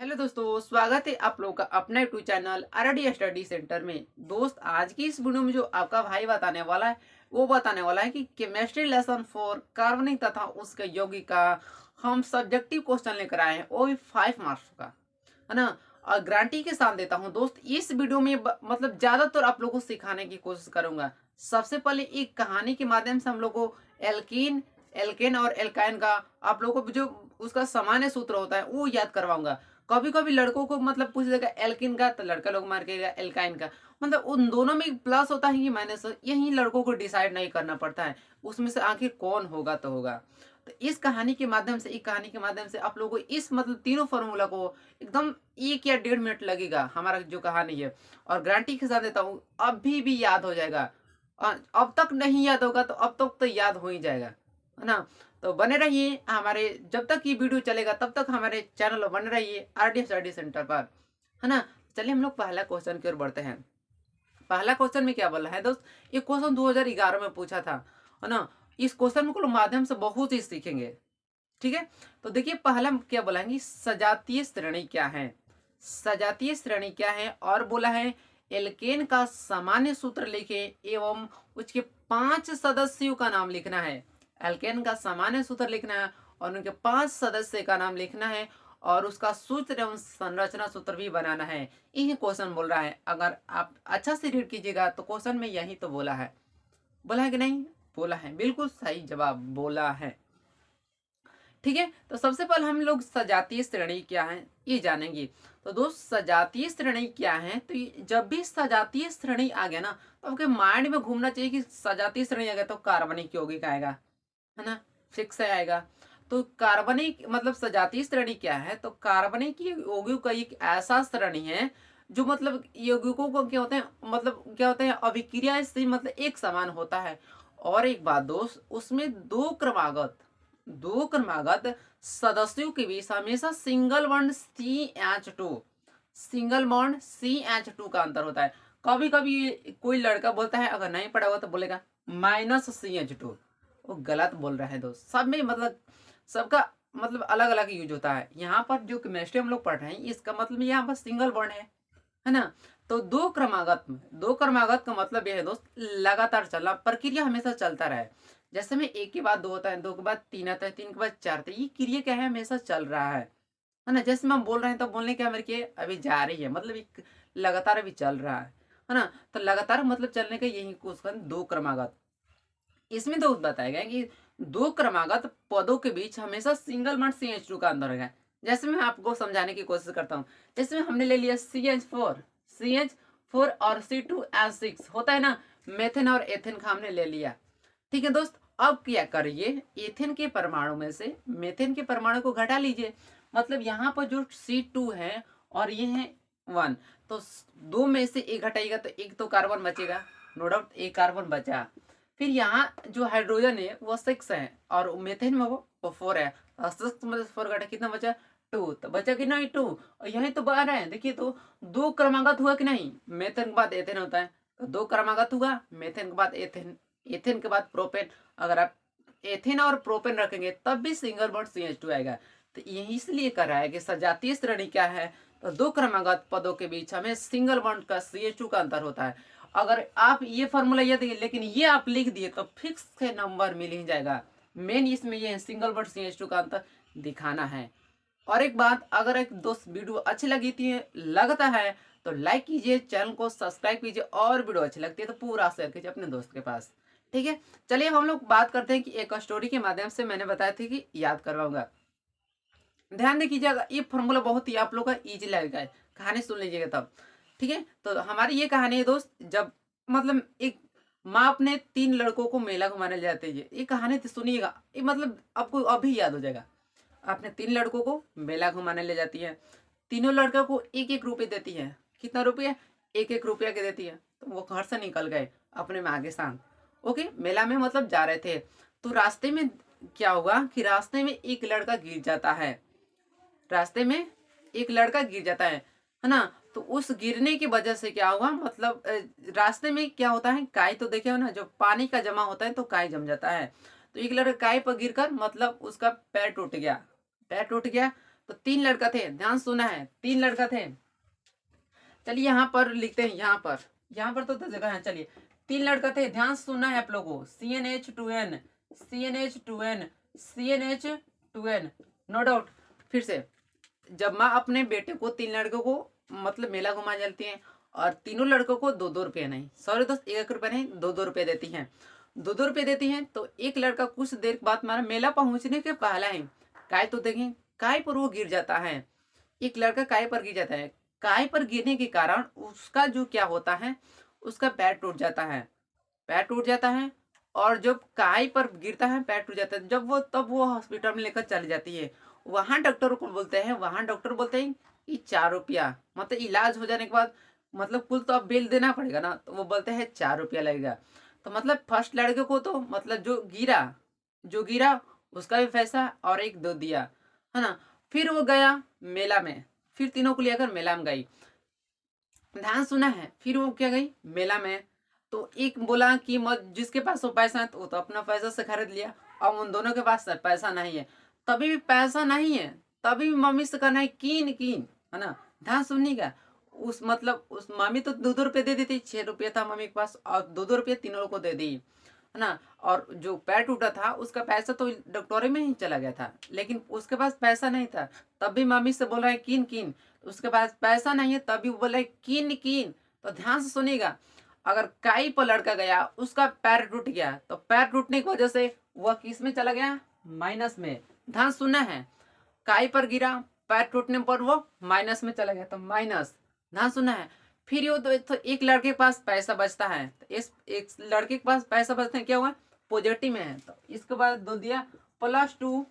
Hello दोस्तों, स्वागत है आप लोगों का अपने YouTube channel RD study centre में। दोस्त, आज की इस वीडियो में जो आपका भाई बताने वाला है वो बताने वाला है कि केमिस्ट्री लेसन 4 कार्बनिक तथा उसके यौगिक का हम सब्जेक्टिव क्वेश्चन लेकर आए हैं, वो भी 5 मार्क्स का, है ना। और गारंटी के साथ देता हूँ दोस्त, इस वीडियो में मतलब ज्यादातर आप लोगों को सिखाने की कोशिश करूंगा। सबसे पहले एक कहानी के माध्यम से हम लोग को एल्कीन एल्केन और एल्काइन का आप लोगों को जो उसका सामान्य सूत्र होता है वो याद करवाऊंगा। कभी कभी लड़कों को मतलब पूछ देगा एल्किन का, तो लड़का लोग मार के एल्काइन का। मतलब उन दोनों में प्लस होता है कि माइनस, यही लड़कों को डिसाइड नहीं करना पड़ता है उसमें से आखिर कौन होगा तो होगा। तो इस कहानी के माध्यम से, एक कहानी के माध्यम से आप लोगों को इस मतलब तीनों फॉर्मूला को एकदम 1 या 1.5 मिनट लगेगा हमारा जो कहानी है, और गारंटी के साथ देता हूँ अभी भी याद हो जाएगा। अब तक नहीं याद होगा तो अब तक तो याद हो ही जाएगा, है ना। तो बने रहिए हमारे, जब तक ये वीडियो चलेगा तब तक हमारे चैनल पर बने रहिए आरडी स्टडी सेंटर पर, है ना। चलिए हम लोग पहला क्वेश्चन की ओर बढ़ते हैं। पहला क्वेश्चन में क्या बोला है दोस्त, ये क्वेश्चन 2011 में पूछा था, है ना। इस क्वेश्चन को माध्यम से बहुत चीज सीखेंगे। ठीक है, तो देखिए पहला क्या बोला है कि सजातीय श्रेणी क्या है। सजातीय श्रेणी क्या है, और बोला है एल्केन का सामान्य सूत्र लिखे एवं उसके 5 सदस्यों का नाम लिखना है। एल्केन का सामान्य सूत्र लिखना है और उनके 5 सदस्य का नाम लिखना है, और उसका सूत्र एवं संरचना सूत्र भी बनाना है। यही क्वेश्चन बोल रहा है। अगर आप अच्छा से रीड कीजिएगा तो क्वेश्चन में यही तो बोला है। बोला है कि नहीं? बोला है, बिल्कुल सही जवाब बोला है। ठीक है, तो सबसे पहले हम लोग सजातीय श्रेणी क्या है ये जानेंगे। तो दोस्त, सजातीय श्रेणी क्या है, तो जब भी सजातीय श्रेणी आ गया ना तो आपके माइंड में घूमना चाहिए कि सजातीय श्रेणी आ गया तो कार्बनिक यौगिक आएगा, है ना। फिक्स है आएगा। तो कार्बनिक मतलब सजातीय श्रेणी क्या है, तो कार्बनिक यौगिक का एक ऐसा श्रेणी है जो मतलब यौगिकों को क्या होते हैं, मतलब क्या होते हैं, अभिक्रिया से मतलब एक समान होता है। और एक बात दोस्त, उसमें दो क्रमागत सदस्यों के बीच हमेशा सिंगल बॉन्ड CH2 का अंतर होता है। कभी कभी कोई लड़का बोलता है, अगर नहीं पढ़ा हुआ तो बोलेगा -CH2, वो गलत बोल रहा है दोस्त। सब में मतलब सबका मतलब अलग अलग यूज होता है। यहाँ पर जो केमिस्ट्री हम लोग पढ़ रहे हैं इसका मतलब यहाँ पर सिंगल बॉन्ड है ना। तो दो क्रमागत का मतलब यह है दोस्त, लगातार चलना, प्रक्रिया हमेशा चलता रहे। जैसे में एक के बाद दो होता है, दो के बाद तीन आता है, तीन के बाद चार आता है, ये क्रिया क्या है, हमेशा चल रहा है ना। जैसे में हम बोल रहे हैं तो बोलने क्या मेरे के अभी जा रही है, मतलब एक लगातार अभी चल रहा है ना। तो लगातार मतलब चलने का यही क्वेश्चन दो क्रमागत। इसमें तो बताया गया है कि दो क्रमागत पदों के बीच हमेशा सिंगल बॉन्ड CH2 का अंतर है। जैसे मैं आपको समझाने की कोशिश करता हूँ, जैसे में हमने ले लिया CH4 और C2H6 होता है ना, मेथेन और एथेन का हमने ले लिया। ठीक है दोस्त, अब क्या करिए, एथेन के परमाणु में से मेथेन के परमाणु को घटा लीजिए। मतलब यहाँ पर जो C2 है और ये है 1, तो दो में से एक घटाइएगा तो एक तो कार्बन बचेगा, नो डाउट एक कार्बन बचा। फिर यहाँ जो हाइड्रोजन है वो 6 है और मेथेन में वो 4 है। 6 में 4 घटा कितना बचा? 2। तो बचा कि नहीं 2, और यही तो 12 है। देखिए तो दो क्रमागत हुआ कि नहीं, मेथेन के बाद एथेन होता है, तो दो क्रमागत हुआ, मेथेन के बाद एथेन, एथेन के बाद प्रोपेन। अगर आप एथेन और प्रोपेन रखेंगे तब भी सिंगल बॉन्ड CH2 आएगा। तो यही इसलिए कर रहा है कि सजातीय श्रेणी क्या है, तो दो क्रमागत पदों के बीच हमें सिंगल बॉन्ड का CH2 का अंतर होता है। अगर आप ये फॉर्मूला याद है लेकिन ये आप लिख दिए तो फिक्स से नंबर मिल ही जाएगा। मेन इसमें ये सिंगल बॉन्ड CH2 का अंतर दिखाना है। और एक बात, अगर एक दोस्त वीडियो अच्छी लगी थी लगता है तो लाइक कीजिए, चैनल को सब्सक्राइब कीजिए, और वीडियो अच्छी लगती है तो पूरा शेयर कीजिए अपने दोस्त के पास। ठीक है, चलिए अब हम लोग बात करते हैं कि एक स्टोरी के माध्यम से मैंने बताया था कि याद करवाऊंगा। ध्यान दे कीजिएगा, ये फॉर्मूला बहुत ही आप लोग का इजी लगेगा, कहानी सुन लीजिएगा तब। ठीक है, तो हमारी ये कहानी है दोस्त, जब मतलब एक माँ अपने 3 लड़कों को मेला घुमाने ले जाती है। ये कहानी तो सुनिएगा, ये मतलब आपको अभी याद हो जाएगा। अपने 3 लड़कों को मेला घुमाने ले जाती है, तीनों लड़कों को एक एक रुपये देती है। कितना रुपया? एक एक रुपया के देती है। तो वो घर से निकल गए अपने माँ के साथ। ओके, मेला में मतलब जा रहे थे, तो रास्ते में क्या हुआ कि रास्ते में एक लड़का गिर जाता है। रास्ते में एक लड़का गिर जाता है ना। तो उस गिरने की वजह से क्या हुआ, मतलब रास्ते में क्या होता है, काई तो देखे हो ना, जो पानी का जमा होता है तो काई जम जाता है। तो एक लड़का काई पर गिरकर मतलब उसका पैर टूट गया। पैर टूट गया तो 3 लड़का थे, ध्यान सुना है, 3 लड़का थे। चलिए यहाँ पर लिखते हैं, यहाँ पर तो जगह है। चलिए 3 लड़का थे, ध्यान सुनना है आप लोगों को। CnH2n, CnH2n, CnH2n, no doubt. फिर से, जब माँ अपने बेटे को 3 लड़कों को मतलब मेला घुमा जाती है और तीनों लड़कों को 2-2 रुपये नहीं, सॉरी दोस्त, 1 रुपये नहीं, 2-2 रुपये देती हैं। 2-2 रुपये देती हैं तो एक लड़का कुछ देर बाद मारा मेला पहुंचने के पहला ही काय तो देखें, काय पर वो गिर जाता है। एक लड़का काय पर गिर जाता है। काय पर गिरने के कारण उसका जो क्या होता है, उसका पैर टूट जाता है, पैर टूट जाता है। और जब काय पर गिरता है पैर टूट जाता है, तब वो हॉस्पिटल में लेकर चली जाती है। वहां डॉक्टर को बोलते हैं, वहां डॉक्टर बोलते हैं कि 4 रुपया, मतलब इलाज हो जाने के बाद मतलब कुल तो अब बिल देना पड़ेगा ना, तो वो बोलते हैं 4 रुपया लगेगा। तो मतलब फर्स्ट लड़के को तो मतलब जो गिरा उसका भी पैसा और एक दो दिया, है ना। फिर वो गया मेला में, फिर तीनों को लेकर मेला में गई, ध्यान सुना है। फिर वो क्या गई मेला में, तो एक बोला कि मत जिसके पास वो पैसा है तो वो तो अपना पैसा से खरीद लिया। अब उन दोनों के पास पैसा नहीं है, तभी भी पैसा नहीं है, तभी भी मम्मी से कहना है कीन कीन, है ना। ध्यान सुनने का, उस मतलब उस मम्मी तो 2-2 रुपये दे देती, 6 रुपये था मम्मी के पास और 2-2 रुपये तीनों को दे दी, है ना। और जो पैर टूटा था उसका पैसा तो डॉक्टरी में ही चला गया था, लेकिन उसके पास पैसा नहीं था, तब भी मम्मी से बोल रहा है कीन कीन। उसके पास पैसा नहीं है तभी वो बोल रहा है कीन कीन। तो ध्यान से सुनिएगा, अगर काई पर लड़का गया उसका पैर टूट गया तो पैर टूटने की वजह से वह किस में चला गया, माइनस में। ध्यान सुनना है, काई पर गिरा, पैर टूटने पर वो माइनस में चला गया, तो माइनस। ध्यान सुनना है। फिर ये तो एक लड़के के पास पैसा बचता है, तो इस एक लड़के के पास पैसा बचता है, क्या हुआ, पॉजिटिव में है, तो इसके बाद दो दिया +2,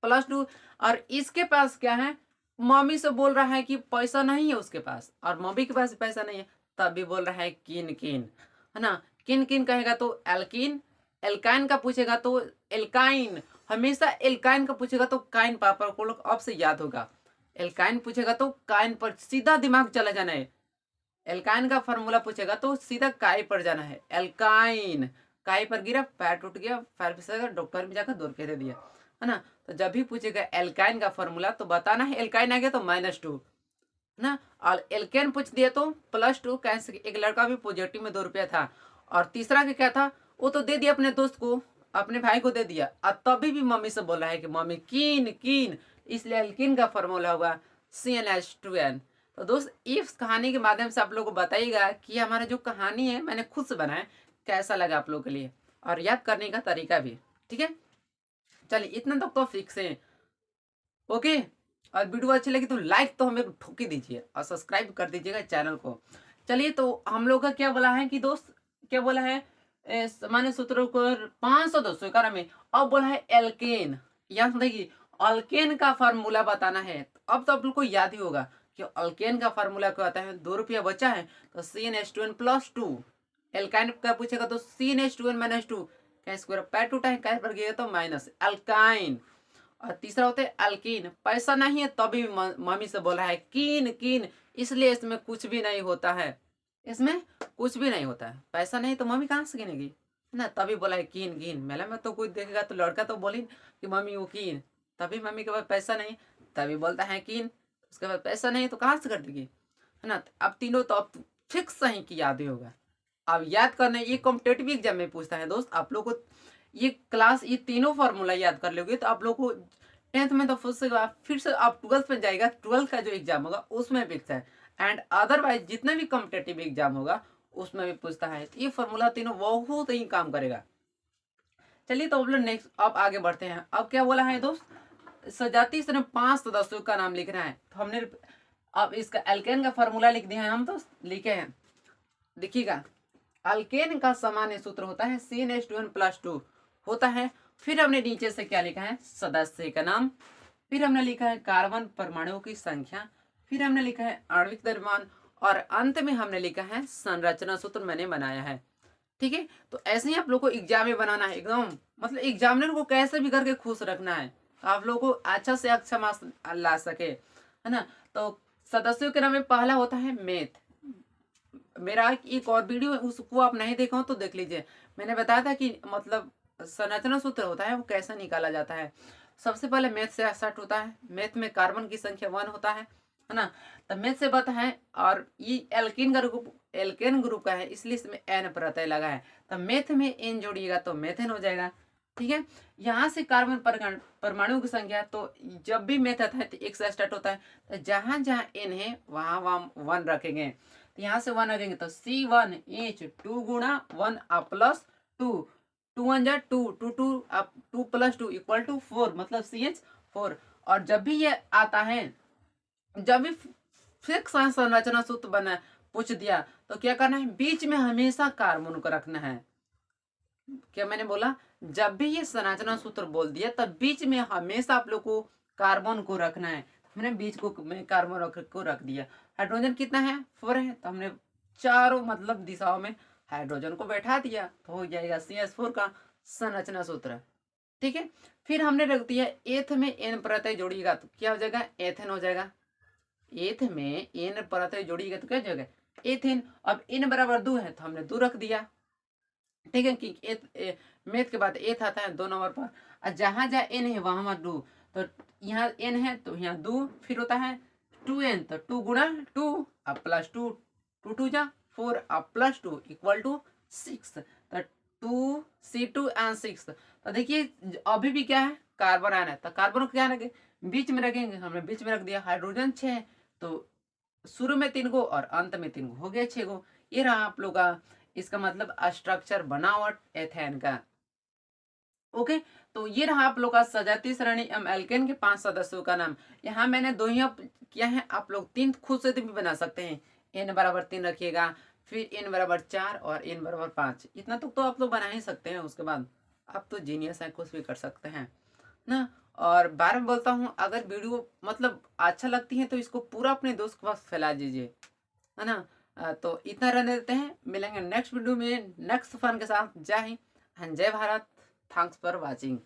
+2। और इसके पास क्या है, मम्मी से बोल रहा है कि पैसा नहीं है उसके पास, और मम्मी के पास पैसा नहीं है, तब भी बोल रहा है किन किन, है ना। किन किन कहेगा तो एल्किन, एल्काइन का पूछेगा तो एल्काइन, हमेशा एल्काइन का पूछेगा तो काइन, पापा को लोग अब से याद होगा। एल्काइन पूछेगा तो काइन पर सीधा दिमाग चला जाना है। एल्काइन का फॉर्मूला पूछेगा तो सीधा काय पर जाना है, एल्काइन। काय पर गिरा, पैर टूट गया, पैर फिसला, डॉक्टर में जाकर 2 रुपये दे दिया, है ना। तो जब भी पूछेगा एल्काइन का फॉर्मूला तो बताना है, एल्काइन आ गया तो -2, है ना। और एल्केन पूछ दिया तो +2, कैसे एक लड़का भी पॉजिटिव में 2 रुपया था। और तीसरा का क्या था, वो तो दे दिया अपने दोस्त को, अपने भाई को दे दिया, और तभी भी मम्मी से बोल रहा है कि मम्मी कीन कीन, इसलिए एल्किन का फॉर्मूला हुआ CnH2n। तो दोस्त इस कहानी के माध्यम से आप लोगों को बताइएगा कि हमारा जो कहानी है मैंने खुद से बनाया, कैसा लगा आप लोगों के लिए, और याद करने का तरीका भी, ठीक है। चलिए इतना तक तो फिक्स है, ओके। और वीडियो अच्छी लगी तो लाइक तो हमें ठोक ही दीजिए और सब्सक्राइब कर दीजिएगा चैनल को। चलिए तो हम लोग का क्या बोला है कि दोस्त, क्या बोला है, सामान्य सूत्रों को 500 में, अब बोला है एल्केन। याद देखिए, अल्केन का फार्मूला बताना है, अब तो आप लोग को याद ही होगा कि अल्केन का फार्मूला क्या होता है। 2 रुपया बचा है तो CnH2n +2, एल्काइन का पूछेगा तो CnH2n -2, क्या स्क्वायर पैर टूटा है, काय पर गया तो माइनस, अल्काइन। और तीसरा होता है अल्कीन, पैसा नहीं है तभी मम्मी से बोला है कीन कीन, इसलिए इसमें कुछ भी नहीं होता है, इसमें कुछ भी नहीं होता है, पैसा नहीं तो मम्मी कहाँ से गिनेगी, है ना। तभी बोला है कीन कीन। मेला में तो कोई देखेगा तो लड़का तो बोली कि मम्मी वो कीन, तभी मम्मी के पास पैसा नहीं तभी बोलता है कीन, उसके पास पैसा नहीं तो कहाँ से कर देगी, है ना। अब तीनों तो अब फिक्स ही की याद ही होगा। अब याद करना, ये कॉम्पिटेटिव एग्जाम में पूछता है दोस्त, आप लोग को ये क्लास, ये तीनों फार्मूला याद कर लोगे तो आप लोग को 10th में तो फिर से आप 12th में जाएगा, 12th का जो एग्जाम होगा उसमें फिक्स है। एंड अदरवाइज जितने भी कॉम्पिटेटिव एग्जाम होगा उसमें भी पूछता है, ये फार्मूला तीनों बहुत ही काम करेगा। चलिए तो नेक्स्ट अब आगे बढ़ते हैं। अब क्या बोला है दोस्त, सजातीय से 5 सदस्यों का नाम लिखना है, तो हमने अब इसका एल्केन का फार्मूला लिख दिया है, हम तो लिखे हैं, देखिएगा। अल्केन का सामान्य सूत्र होता है CnH2n +2 होता है। फिर हमने नीचे से क्या लिखा है, सदस्य का नाम, फिर हमने लिखा है कार्बन परमाणुओं की संख्या, फिर हमने लिखा है आणविक द्रव्यमान, और अंत में हमने लिखा है संरचना सूत्र मैंने बनाया है, ठीक है। तो ऐसे ही आप लोग को एग्जाम में बनाना है, एकदम मतलब एग्जामिनर को कैसे भी करके खुश रखना है, आप लोग को अच्छा से अच्छा मार्क्स ला सके, है ना। तो सदस्यों के नाम में पहला होता है मैथ, मेरा एक और वीडियो है उसको आप नहीं देखा हो तो देख लीजिए, मैंने बताया था कि मतलब संरचना सूत्र होता है वो कैसा निकाला जाता है। सबसे पहले मैथ से स्टार्ट होता है। मैथ में कार्बन की संख्या 1 होता है ना। तो मैथ से बता है, और ये एल्केन ग्रुप का है, इसलिए इसमें एन प्रत्यय लगा है। तो मैथ में एन जोड़िएगा तो मेथेन हो जाएगा। ठीक है, यहाँ से कार्बन परमाणु की संख्या, तो जब भी मैथ आता है तो एक से स्टार्ट होता है, तो जहां जहां एन है वहां वहां 1 रखेंगे। तो यहाँ से 1 रखेंगे तो C1H2 गुणा 1 प्लस 2, 2 1 जा 2, 2 2 अब 2 प्लस 2 इक्वल टू 4, मतलब CH4। और जब भी ये आता है, जब भी फिक्स संरचना सूत्र बना पूछ दिया, तो क्या करना है, बीच में हमेशा कार्बन को रखना है। क्या मैंने बोला, जब भी ये संरचना सूत्र बोल दिया तब बीच में हमेशा आप लोग को कार्बन को रखना है। हमने बीच को में कार्बन को रख दिया। हाइड्रोजन कितना है, 4 है, तो हमने चारों मतलब दिशाओं में हाइड्रोजन को बैठा दिया, तो हो जाएगा CH4 का संरचना सूत्र। ठीक है, फिर हमने रख दिया एथ में एन प्रत्यय जोड़िएगा तो क्या हो जाएगा, एथेन हो जाएगा। एथ में एन प्रत्यय जोड़िएगा तो क्या हो जाएगा, एथेन। अब एन बराबर 2 है तो हमने 2 रख दिया। ठीक है, कि मैथ के बाद एथ आता है 2 नंबर पर, और जहां जहां एन है वहां वहां 2, तो यहाँ एन है तो यहाँ 2, फिर होता है 2n, तो 2 गुणा 2 अब प्लस 2, 2 2 जा 4 अब प्लस 2 इक्वल टू 6, तो 2C2 एंड 6। तो देखिए अभी भी क्या है, कार्बन आना है, तो कार्बन को क्या रखेंगे, बीच में रखेंगे, हमने बीच में रख दिया। हाइड्रोजन 6, तो शुरू में 3 गो और अंत में 3 गो, हो गया 6 गो। ये रहा आप लोग का इसका मतलब स्ट्रक्चर बनावट एथेन का। ओके, तो ये रहा आप लोग का सजातीय श्रेणी एम एल्केन के 5 सदस्यों का नाम। यहाँ मैंने 2 ही किया है, आप लोग 3 खुद से भी बना सकते हैं। n बराबर 3 रखिएगा, फिर n बराबर 4 और n बराबर 5, इतना तो आप लोग बना ही सकते हैं। उसके बाद आप तो जीनियस हैं, कुछ भी कर सकते हैं ना। और बार बार बोलता हूँ, अगर वीडियो मतलब अच्छा लगती है तो इसको पूरा अपने दोस्त के पास फैला दीजिए, है ना। तो इतना रहने देते हैं, मिलेंगे नेक्स्ट वीडियो में नेक्स्ट फन के साथ। जय हिंद, जय भारत, थैंक्स फॉर वॉचिंग।